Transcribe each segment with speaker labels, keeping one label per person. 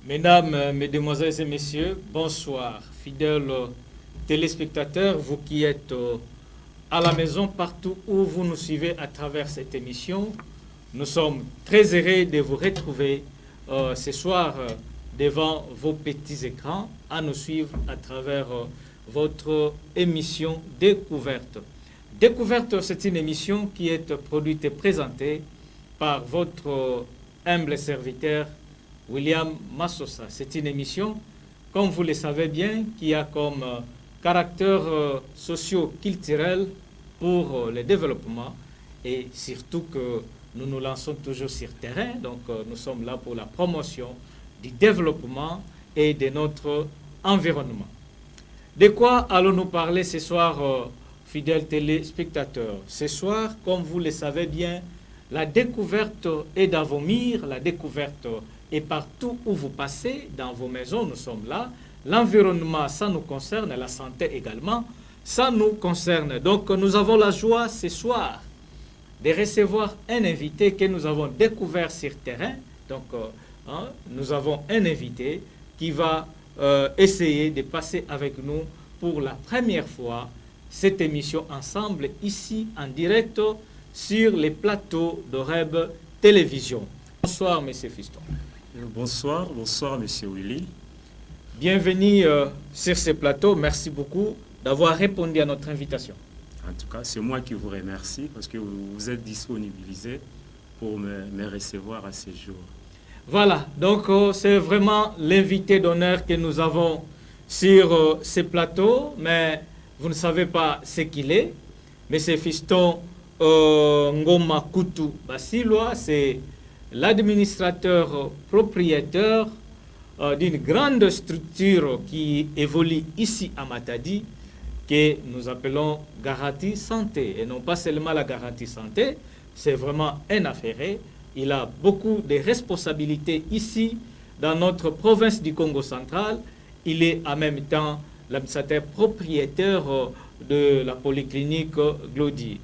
Speaker 1: Mesdames, Mesdemoiselles et Messieurs, bonsoir. Fidèles téléspectateurs, vous qui êtes à la maison, partout où vous nous suivez à travers cette émission, nous sommes très heureux de vous retrouver ce soir devant vos petits écrans, à nous suivre à travers votre émission Découverte. Découverte, c'est une émission qui est produite et présentée par votre humble serviteur William Massosa. C'est une émission, comme vous le savez bien, qui a comme caractère socio-culturel pour le développement et surtout que nous nous lançons toujours sur terrain. Donc nous sommes là pour la promotion du développement et de notre environnement. De quoi allons-nous parler ce soir, fidèles téléspectateurs? Ce soir, comme vous le savez bien, la découverte est dans vos murs, la découverte est partout où vous passez, dans vos maisons, nous sommes là. L'environnement, ça nous concerne, la santé également, ça nous concerne. Donc nous avons la joie ce soir de recevoir un invité que nous avons découvert sur terrain. Donc nous avons un invité qui va essayer de passer avec nous pour la première fois cette émission ensemble, ici en direct sur les plateaux de Reb Télévision. Bonsoir, Monsieur Fiston.
Speaker 2: Bonsoir, bonsoir, Monsieur Willy.
Speaker 1: Bienvenue sur ce plateau. Merci beaucoup d'avoir répondu à notre invitation.
Speaker 2: En tout cas, c'est moi qui vous remercie parce que vous êtes disponibilisé pour me recevoir à ce jour. Voilà,
Speaker 1: donc c'est vraiment l'invité d'honneur que nous avons sur ce plateau, mais vous ne savez pas ce qu'il est. Monsieur Fiston Ngoma Kutu Basilwa, c'est l'administrateur propriétaire d'une grande structure qui évolue ici à Matadi, que nous appelons Garantie Santé. Et non pas seulement la Garantie Santé, c'est vraiment un affairé. Il a beaucoup de responsabilités ici, dans notre province du Congo central. Il est en même temps l'administrateur propriétaire de la polyclinique Glody.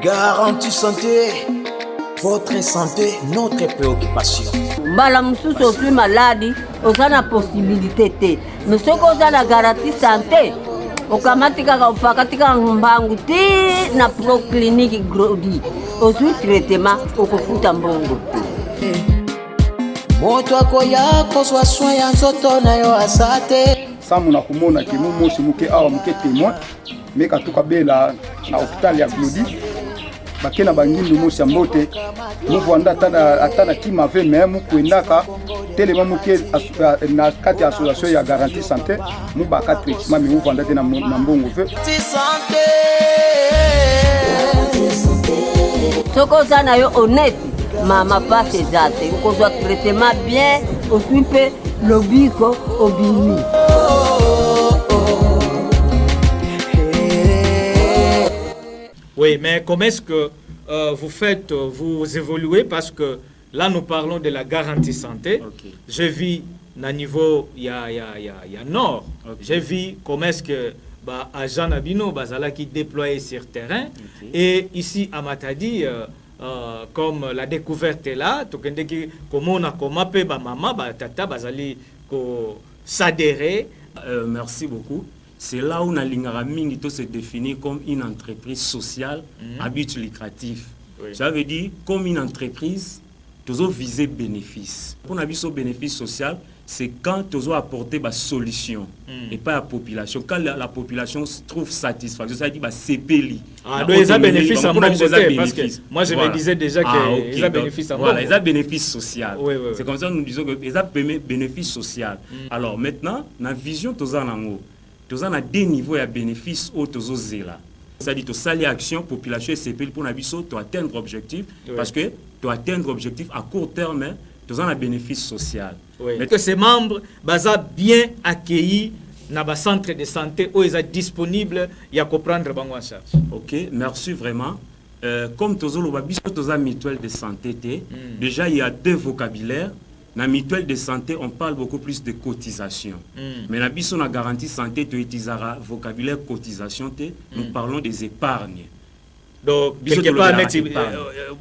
Speaker 3: Garantie Santé, votre santé, notre préoccupation.
Speaker 4: Mbala mususu osui maladi, osana possibilité te. Mais ce qu'on a la garantie santé, okamatika ka upakatika mbangu ti na pro clinique Glody. Osui traitement okufuta mbongo.
Speaker 3: Moto akoya kozwa soin ya nzoto na yo asate.
Speaker 5: Samu na kumona ki mumosi muke awa muke témoin, meka tukabela na hôpital ya Glody. Bakena bangindu musi ya mbote muvwanda atana kima ve memu kuendaka telema muke na kati ya association ya Garantie Santé mubaka traitement mi muvwanda te na mbongo ve
Speaker 4: soko sana yo honnête mama passe zate ukozwa traitement bien osupe lobiko obimi.
Speaker 1: Oui, mais comment est-ce que vous faites, vous évoluez? Parce que là, nous parlons de la garantie santé.
Speaker 2: Okay.
Speaker 1: Je vis à niveau, il y a Nord.
Speaker 2: Okay.
Speaker 1: Je vis comment est-ce que à Jean Abino, Bazala qui déployé sur terrain.
Speaker 2: Okay.
Speaker 1: Et ici à Matadi, comme la découverte est là, comme on a commencé, maman, tata, Bazali, s'adhérer.
Speaker 2: Merci beaucoup. C'est là où Nalingara Mingito se définit comme une entreprise sociale à but lucratif.
Speaker 1: Oui.
Speaker 2: Ça veut dire, comme une entreprise, tu as visé bénéfice. Pour un bénéfice social, c'est quand tu as apporté des solutions et pas la population. Quand la population se trouve satisfaction, ça veut dire que c'est payé.
Speaker 1: Ah, donc ils ont bénéfice en mon côté, parce que moi je me disais déjà qu'ils ont bénéfice en mon côté.
Speaker 2: Voilà, ils ont bénéfice social.
Speaker 1: Oui, oui.
Speaker 2: C'est comme ça que nous disons qu'ils ont bénéfice social. Alors maintenant, dans la vision, tu as nous avons deux niveaux de bénéfices au là. C'est-à-dire que tu as l'action population et CPL pour atteindre l'objectif. Oui. Parce que tu atteindre l'objectif à court terme, tu as un bénéfice social.
Speaker 1: Oui. Mais que ces membres sont bien accueillis dans le centre de santé où ils sont disponibles et à comprendre en charge.
Speaker 2: Ok, merci vraiment. Comme tu as mutuelle de santé, déjà il y a deux vocabulaires. Dans la mutuelle de santé, on parle beaucoup plus de cotisation. Mais dans la garantie santé, tu utiliseras vocabulaire cotisation, nous parlons des épargnes.
Speaker 1: Donc, quelque part,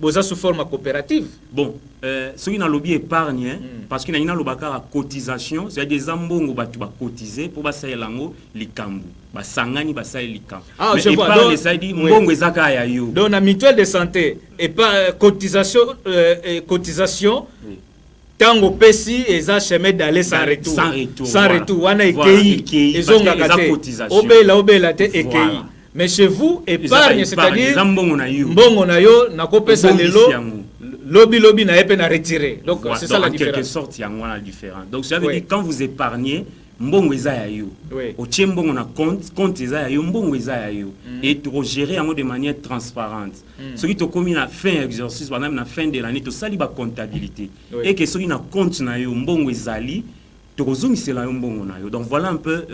Speaker 1: vous sous forme coopérative.
Speaker 2: Bon, ce qui n'a lobby épargne, parce qu'il y a une cotisation, c'est-à-dire des ambongo qui va cotiser pour passer l'ango, les cambu. Sangani basay likam.
Speaker 1: Ah, je vois. Donc,
Speaker 2: ça dit mbongo ezaka ya yo.
Speaker 1: Donc la mutuelle de santé et pas cotisation tango pesi eza chemin d'aller sans retour. Sans retour. Wana ekei ezonga kate. Obela te ekei. Mais chez vous épargne, c'est-à-dire mbongo na yo na kopesa lelo lobby na epe na retirer. Donc c'est ça la différence.
Speaker 2: En quelque sorte il y a la différence. Donc ça veut dire quand vous épargnez mbongo eza ya yo. Otie mbongo na compte eza ya yo, mbongo eza ya yo. Et tu gérer de manière transparente. Ce qui te commis na fin exercice, par exemple na fin de l'année, tu sali ba comptabilité. Et que ce qui na compte na yo mbongo ezali, tu rezongisela yo mbongo na yo. Donc voilà un peu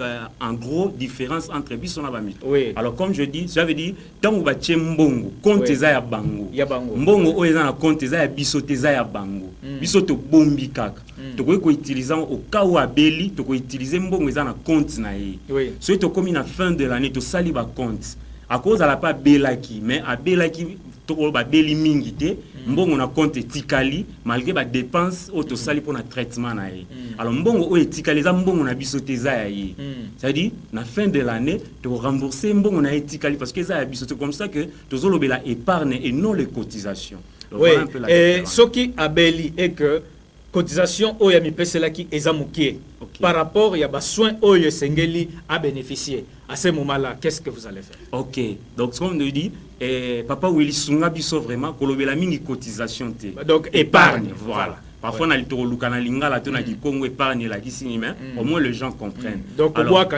Speaker 2: en gros différence entre biso na bamito. Alors comme je dis, ça veut dire tant on va tie mbongo, compte eza ya bango. Mbongo o eza na compte eza ya biso eza ya bango. Biso to bombi kaka. Tu peux utiliser au cas où abeli, tu peux utiliser mbongo eza na compte na ye. So to comme na fin de l'année to sali ba compte. À cause à la pas belaki, mais à belaki to ba beli mingi te, mbongo na compte tikali malgré ba dépenses au to sali pour na traitement na ye. Alors mbongo o etikali za mbongo na biso te za ya ye. C'est-à-dire na fin de l'année tu rembourser mbongo na etikali parce que ça ya biso, c'est comme ça que to zolobela épargne et non les cotisations.
Speaker 1: Donc, oui. Et ce qui abeli est que cotisation oya mipesela ki ezamukie par rapport ya ba soin oyo sengeli a bénéficier à ce moment-là, qu'est-ce que vous allez faire?
Speaker 2: OK. Donc ce qu'on nous dit papa Willy sunga biso vraiment kolobela mingi cotisation te.
Speaker 1: Donc épargne,
Speaker 2: voilà. Parfois on a litoro lukana lingala to na di Congo épargne la kisini mais au moins les gens comprennent.
Speaker 1: Donc
Speaker 2: voilà,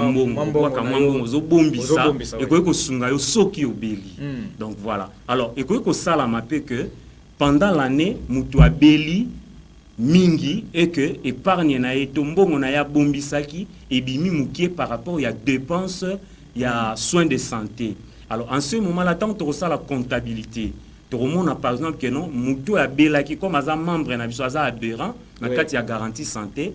Speaker 2: mbongo zo bombisa et ko sunga yo soki obeli. Donc voilà. Alors et ko sala mapé que pendant l'année, mutu abeli mingi et que épargne na eto mbongo na ya bombisaki et bimi mukie par rapport il y a dépenses, il y a soins de santé. Alors en ce moment-là, tant que tu la comptabilité, tu remontes par exemple que non, mutu abelaki comme as un membre na biso aza adhérent na kati ya garantie santé,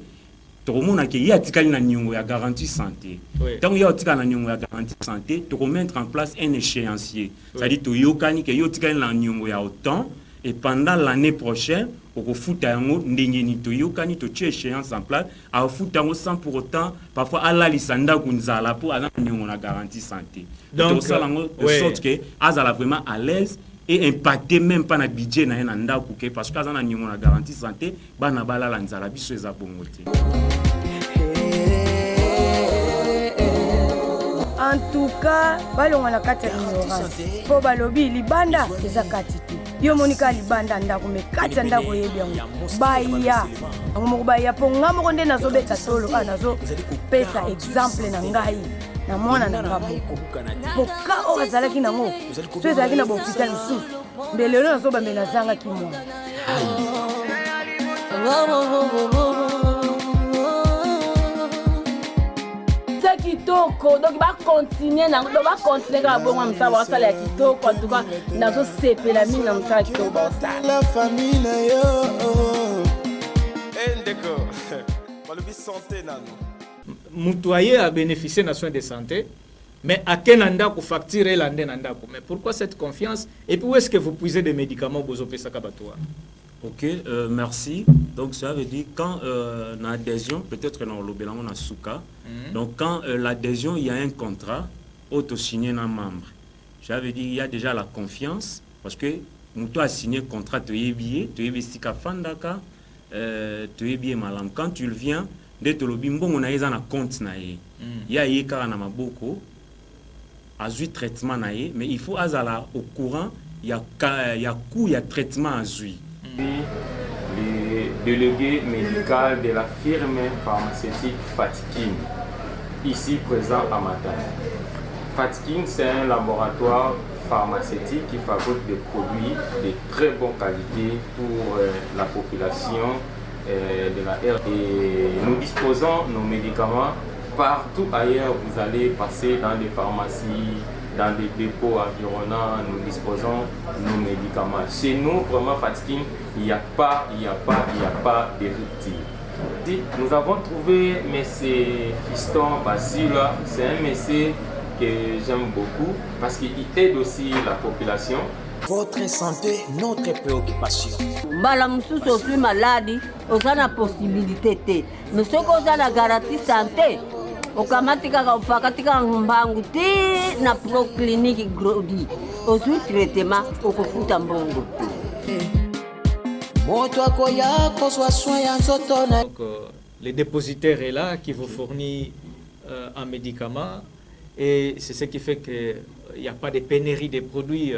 Speaker 2: tu remontes que ya tikali na nyongo ya garantie santé. Tant que ya tikali na nyongo ya garantie santé, tu remettre en place un échéancier. C'est-à-dire tu yokani que yo tikali na nyongo ya autant. Et pendant l'année prochaine, au foot à un ndengeni to yokani to tche échéance en place, à foot sans pour autant parfois à la lisanda kunzala pour avoir une garantie santé. Donc ça de sorte que azala vraiment à l'aise et impacter même pas na budget na nda kuke parce que azana nyongo na garantie santé bana bala la nzala biso eza bongote.
Speaker 6: En tout cas, balonga na kati ignorance. Po balobi libanda eza kati tu. Yo monika libanda ndako me kati ndako yebi yango. Baya. Ngo baya po ngamo konde nazo beta solo nazo pesa exemple na ngai. Na mona na ngaboko. Poka o azalaki nango. So ezalaki na hospital su. Mbele lelo nazo bamena zanga kimwa.
Speaker 7: Kitoko donc va continuer na ka bonga msaba sala ya kitoko en tout cas nazo sepela mine na msaba kitoko ba sala
Speaker 8: la famille yo ndeko balobi santé nano
Speaker 1: mutuaye a bénéficié de soins de santé mais à quel anda ko facturer la ndenda ko mais pourquoi cette confiance et puis où est-ce que vous puisez des médicaments bozo pesa kabatoa?
Speaker 2: OK, merci. Donc ça veut dire quand l'adhésion, peut-être dans l'obélant on a souka. Donc quand l'adhésion, il y a un contrat auto-signé d'un membre. Ça veut dire il y a déjà la confiance parce que nous a signé contrat tu es billet, tu es vestika fandaka, tu es bien malam. Quand tu le viens, dès que le bimbo on a un compte na ye. Il y a yeka na maboko azui traitement na ye, mais il faut azala au courant, il y a coût, il y a traitement azui.
Speaker 9: Le délégué médical de la firme pharmaceutique Fatkin, ici présent à Matane. Fatkin, c'est un laboratoire pharmaceutique qui fabrique des produits de très bonne qualité pour la population de la RD. Et nous disposons nos médicaments partout ailleurs. Vous allez passer dans des pharmacies, dans des dépôts environnants, nous disposons nos médicaments. Chez nous, vraiment Fatkin, il n'y a pas de rupture. Nous avons trouvé M. Fiston Basile, c'est un monsieur que j'aime beaucoup parce qu'il aide aussi la population.
Speaker 3: Votre santé, notre préoccupation.
Speaker 4: Mbala mususu osui maladi, osana possibilité te. Mais ce qu'on a la garantie santé, okamatika ka upakatika mbangu ti na pro clinique grodi. Osui traitement okofuta mbongo.
Speaker 3: Moto akoya soit soin ya nzoto na.
Speaker 1: Donc le dépositaire est là qui vous fournit un médicament et c'est ce qui fait qu'il n'y a pas de pénurie de produits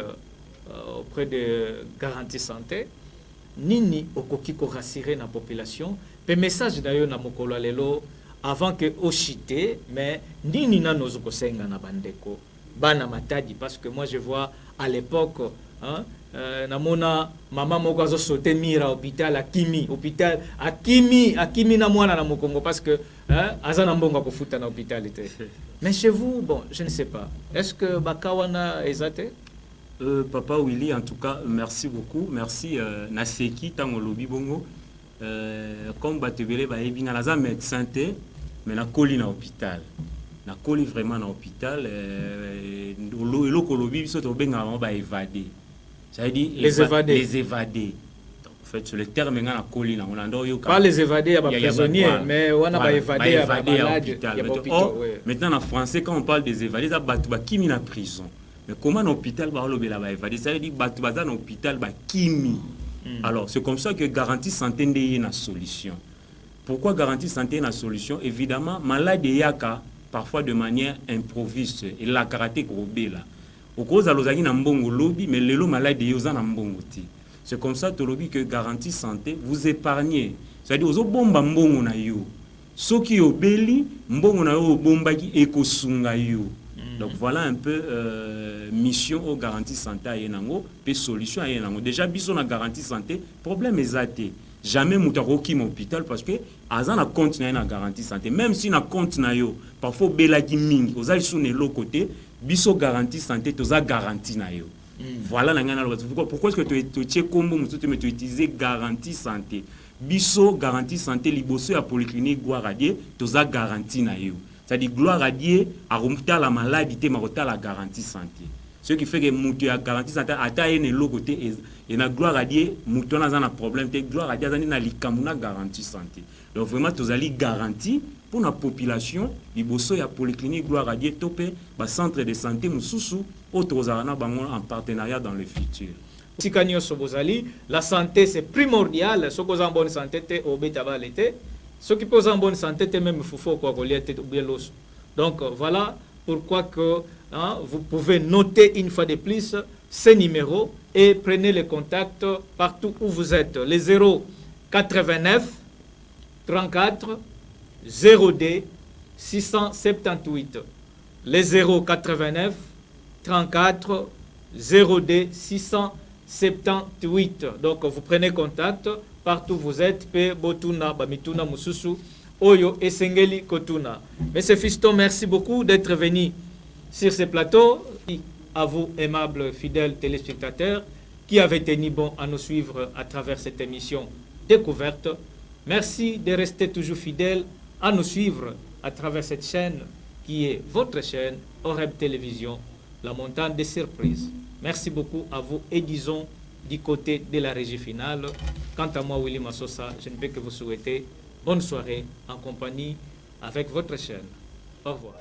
Speaker 1: auprès de garantie santé. Nini okoki ko rassurer la population. Le message d'ailleurs na mokolo lelo avant que oshite mais nini na nozuko senga na bandeko bana matadi parce que moi je vois à l'époque hein, namona mama moko azo sauter mira hôpital akimi na mwana na mokongo parce que hein, azana mbongo ko futa na hôpital était. Mais chez vous bon je ne sais pas est-ce que bakawana ezate
Speaker 2: Papa Willy, en tout cas, merci beaucoup. Merci Naseki tango lobi bongo. Comme batebele ba ebina naza médecin te, mais na koli na hôpital. Na koli vraiment na hôpital eloko lobi biso to benga ba évader. Ça veut dire
Speaker 1: les évader.
Speaker 2: Les évader. En fait, sur le terme nga na koli na on ando yo
Speaker 1: pas les évader ya ba prisonniers mais on a ba évader ya ba malade.
Speaker 2: Maintenant en français quand on parle des évadés, ça batu ba kimi na prison. Mais comment l'hôpital va le évadé? Ça veut dire que l'hôpital va kimi. Alors, c'est comme ça que garantie santé est une solution. Pourquoi garantie santé est une solution? Évidemment, malade yaka parfois de manière improviste et la karaté grobé là. Au cause de l'ozagi na mbongo lobby, mais le malade yoza na mbongo ti. C'est comme ça que garantie santé vous épargnez. C'est-à-dire aux bomba mbongo na yo. Soki obeli mbongo na yo bomba ki ekosunga yo. Donc voilà un peu mission aux garanties santé à Yenango, puis solution à Yenango. Déjà, biso na garantie santé, problème est athée. Jamais moutaroki mon hôpital parce que azan na compte na garantie santé. Même si na compte na yo, parfois belagi mingi, aux alsouné l'autre côté, biso garantie santé, toza garantie na yo. Voilà la ngana. Pourquoi est-ce que tu es combo tu utiliser garantie santé? Biso garantie santé liboso ya polyclinique Guaradier, toza garantie na yo. C'est-à-dire gloire à Dieu, à remonter la maladie, à la garantie santé. Ce qui fait que moutou a garantie santé, à tailler le côté et na gloire à Dieu, moutou n'a un problème, gloire à Dieu n'a likamuna garantie santé. Donc vraiment, tous allez garantie pour la population, les bosso ya polyclinique gloire à Dieu topé, ba centre de santé mususu, autres en partenariat dans le futur.
Speaker 1: La santé c'est primordial, ce qu'on a en bonne santé, au bétaval était. Ceux qui posent en bonne santé, même donc voilà pourquoi que, hein, vous pouvez noter une fois de plus ces numéros et prenez les contacts partout où vous êtes. Les 089 34 0D 678. Les 089 34 0D 678. Donc vous prenez contact partout où vous êtes, pe botuna bamituna mususu oyo esengeli kotuna. Monsieur Fiston, merci beaucoup d'être venu sur ce plateau. À vous, aimables fidèles téléspectateurs, qui avez tenu bon à nous suivre à travers cette émission Découverte. Merci de rester toujours fidèles à nous suivre à travers cette chaîne qui est votre chaîne Oreb Télévision, la montagne des surprises. Merci beaucoup à vous et disons du côté de la régie finale. Quant à moi, Willy Massosa, je ne peux que vous souhaiter bonne soirée en compagnie avec votre chaîne. Au revoir.